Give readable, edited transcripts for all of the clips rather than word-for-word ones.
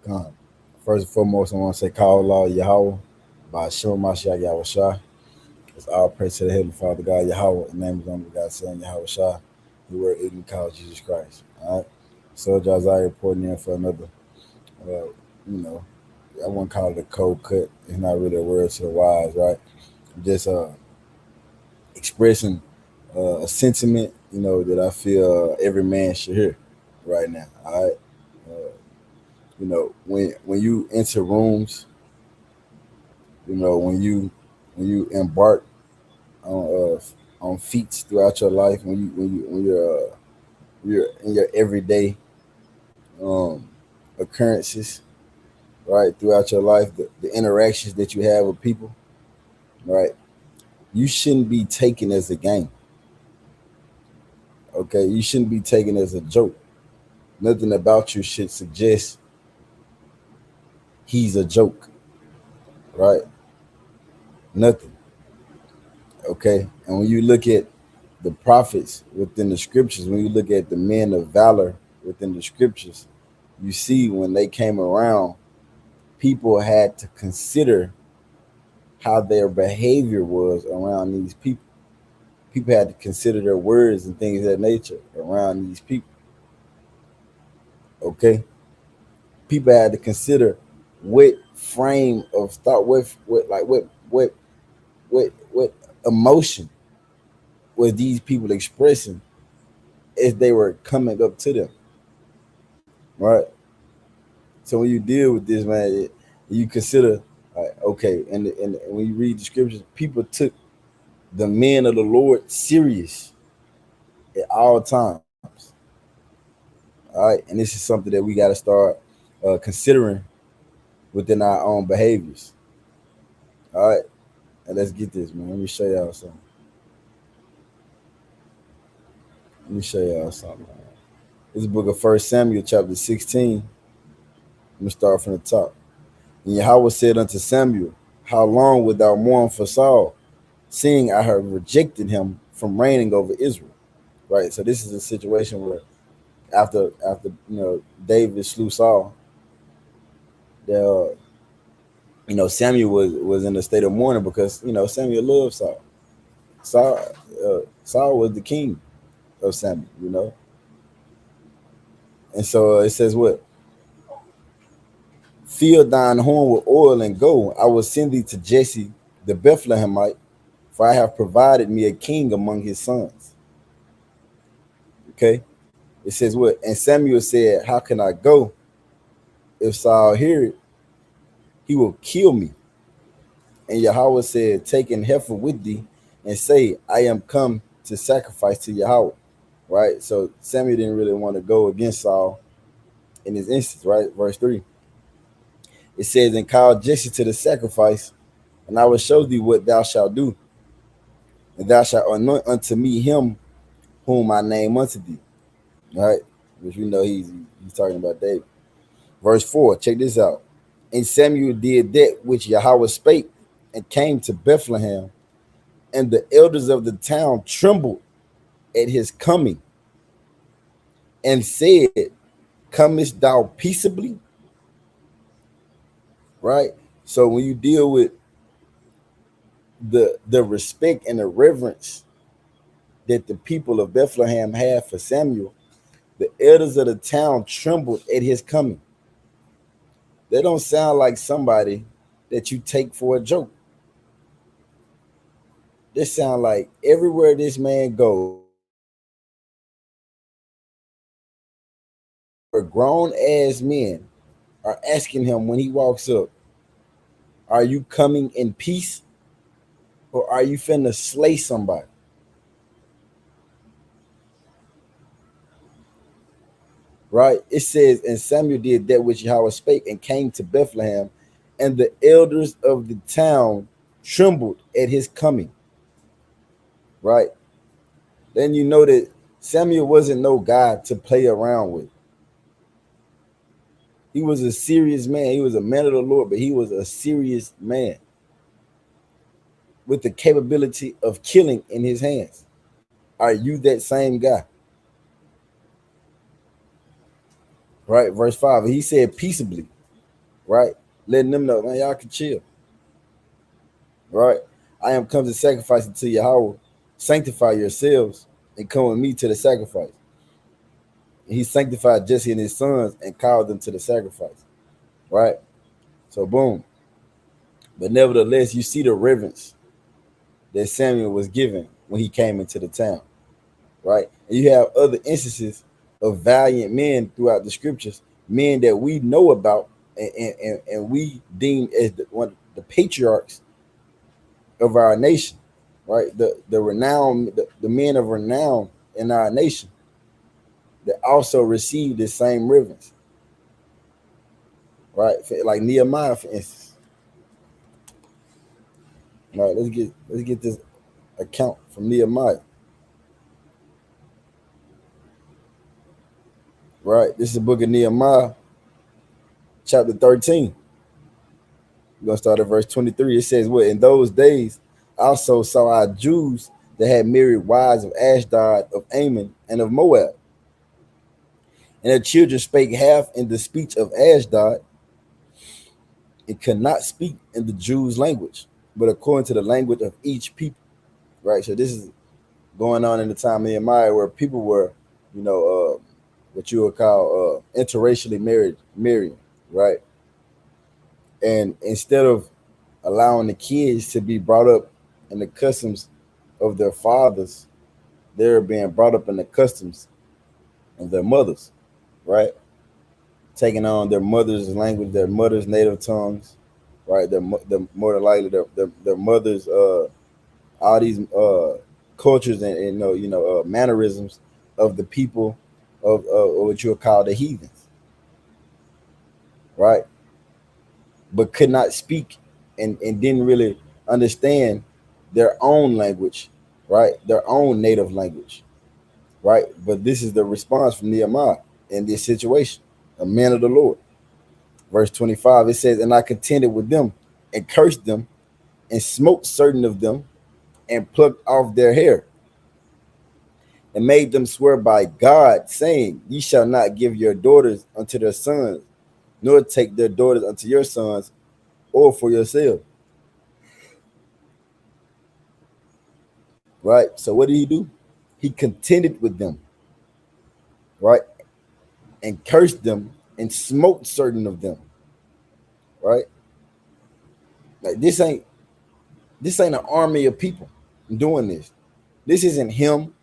Con. First and foremost, I want to say, Call Allah Yahweh by Shema Mashiach Yahweh Shah. It's all praise to the Heavenly Father God Yahweh, in the name of the only God's Son Yahweh Shah, who were ignorant called Jesus Christ. All right. So, Josiah reporting in for another, you know, I wouldn't call it a cold cut. It's not really a word to the wise, right? Just expressing a sentiment, that I feel every man should hear right now. All right. Uh, when you enter rooms, when you embark on feats throughout your life, when you're in your everyday um, occurrences, right, throughout your life, the interactions that you have with people, right, you shouldn't be taken as a game. Okay, you shouldn't be taken as a joke. Nothing about you should suggest he's a joke, right? Nothing. Okay, and when you look at the prophets within the scriptures, when you look at the men of valor within the scriptures, you see when they came around, people had to consider how their behavior was around these people. People had to consider their words and things of that nature around these people. Okay, people had to consider what frame of thought, what emotion was these people expressing as they were coming up to them, right? So when you deal with this, man, you consider, okay, and when you read the scriptures, people took the men of the Lord serious at all times. All right, and this is something that we got to start considering within our own behaviors. All right, and let's get this, man. Let me show y'all something. Let me show y'all something. Man. This is the book of First Samuel, chapter 16. Let me start from the top. And Yahweh said unto Samuel, how long wilt thou mourn for Saul, seeing I have rejected him from reigning over Israel? Right. So this is a situation where after David slew Saul, the Samuel was in a state of mourning because Samuel loved Saul. Saul was the king of Samuel. And so it says what? Fill thine horn with oil and go. I will send thee to Jesse the Bethlehemite, for I have provided me a king among his sons. Okay. It says what? And Samuel said, how can I go? If Saul hear it, he will kill me. And Yahweh said, take an heifer with thee and say, I am come to sacrifice to Yahweh. Right? So Samuel didn't really want to go against Saul in this instance, right? Verse 3. It says, and call Jesse to the sacrifice, and I will show thee what thou shalt do. And thou shalt anoint unto me him whom I name unto thee. Right? Which we know he's talking about David. Verse 4, check this out. And Samuel did that which Yahweh spake, and came to Bethlehem, and the elders of the town trembled at his coming, and said, comest thou peaceably? Right? So when you deal with the respect and the reverence that the people of Bethlehem had for Samuel, the elders of the town trembled at his coming. They don't sound like somebody that you take for a joke. They sound like everywhere this man goes, where grown ass men are asking him when he walks up, are you coming in peace or are you finna slay somebody? Right? It says, and Samuel did that which Yahweh spake and came to Bethlehem, and the elders of the town trembled at his coming. Right? Then you know that Samuel wasn't no guy to play around with. He was a serious man. He was a man of the Lord, but he was a serious man with the capability of killing in his hands. Are you that same guy? Right? Verse 5. He said peaceably. right? Letting them know, man, y'all can chill, right? I am come to sacrifice unto Yahweh. Sanctify yourselves and come with me to the sacrifice. And he sanctified Jesse and his sons and called them to the sacrifice, right? So boom. But nevertheless, you see the reverence that Samuel was given when he came into the town, right? And you have other instances of valiant men throughout the scriptures, men that we know about and we deem as the patriarchs of our nation, right? The renown, the men of renown in our nation that also received the same reverence, right? Like Nehemiah, for instance. All right, let's get this account from Nehemiah. Right, this is the book of Nehemiah, chapter 13. We're gonna start at verse 23. It says, "Well, in those days also saw I Jews that had married wives of Ashdod, of Ammon, and of Moab. And their children spake half in the speech of Ashdod, and could not speak in the Jews' language, but according to the language of each people." Right. So this is going on in the time of Nehemiah where people were, what you would call interracially marrying, right? And instead of allowing the kids to be brought up in the customs of their fathers, they're being brought up in the customs of their mothers, right? Taking on their mother's language, their mother's native tongues, right? Their more than likely their mother's all these cultures and mannerisms of the people of what you would call the heathens, right? But could not speak and didn't really understand their own language, right? Their own native language, right? But this is the response from Nehemiah in this situation, a man of the Lord. Verse 25, it says, "And I contended with them and cursed them and smote certain of them and plucked off their hair and made them swear by God, saying, Ye shall not give your daughters unto their sons, nor take their daughters unto your sons, or for yourself." Right? So what did he do? He contended with them, right? And cursed them and smote certain of them, right? Like this ain't an army of people doing this. This isn't him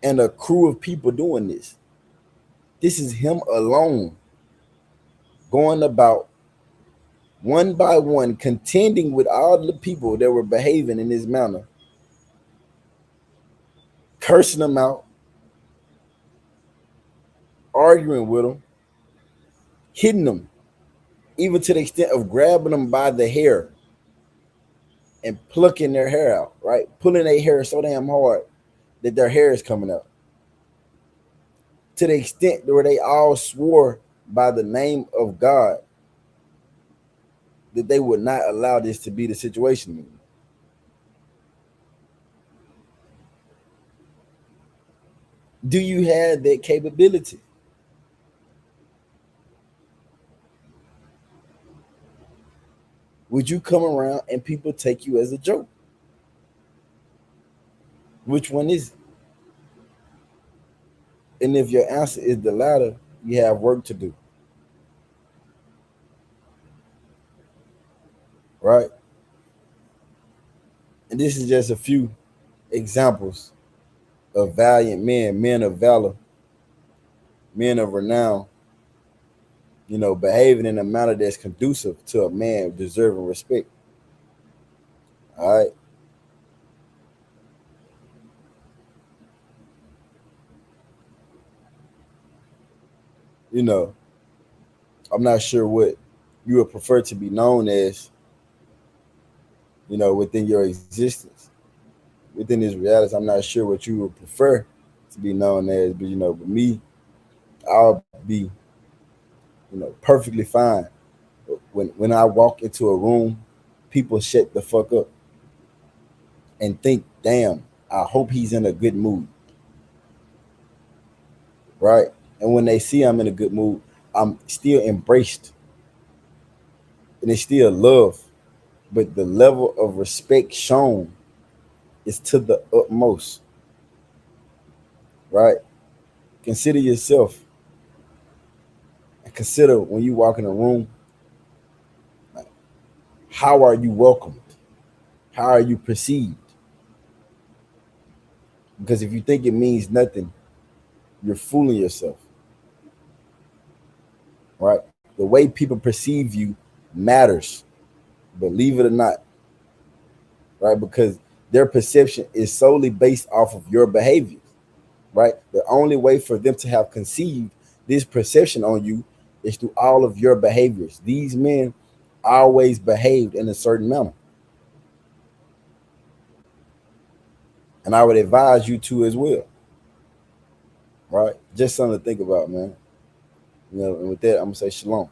and a crew of people doing this. This is him alone going about one by one, contending with all the people that were behaving in this manner, cursing them out, arguing with them, hitting them, even to the extent of grabbing them by the hair and plucking their hair out, right? Pulling their hair so damn hard that their hair is coming out. To the extent where they all swore by the name of God that they would not allow this to be the situation. Do you have that capability? Would you come around and people take you as a joke? Which one is it? And if your answer is the latter, you have work to do, right? And this is just a few examples of valiant men, men of valor, men of renown, behaving in a manner that's conducive to a man deserving respect. All right. You know, I'm not sure what you would prefer to be known as, within your existence. Within this reality, I'm not sure what you would prefer to be known as, but with me, I'll be, perfectly fine. When I walk into a room, people shut the fuck up and think, damn, I hope he's in a good mood. Right? And when they see I'm in a good mood, I'm still embraced and it's still love, but the level of respect shown is to the utmost, right? Consider yourself and consider when you walk in a room, how are you welcomed? How are you perceived? Because if you think it means nothing, you're fooling yourself, right? The way people perceive you matters, believe it or not, right? Because their perception is solely based off of your behaviors, right? The only way for them to have conceived this perception on you is through all of your behaviors. These men always behaved in a certain manner. And I would advise you to as well, right? Just something to think about, man. And with that, I'm gonna say shalom.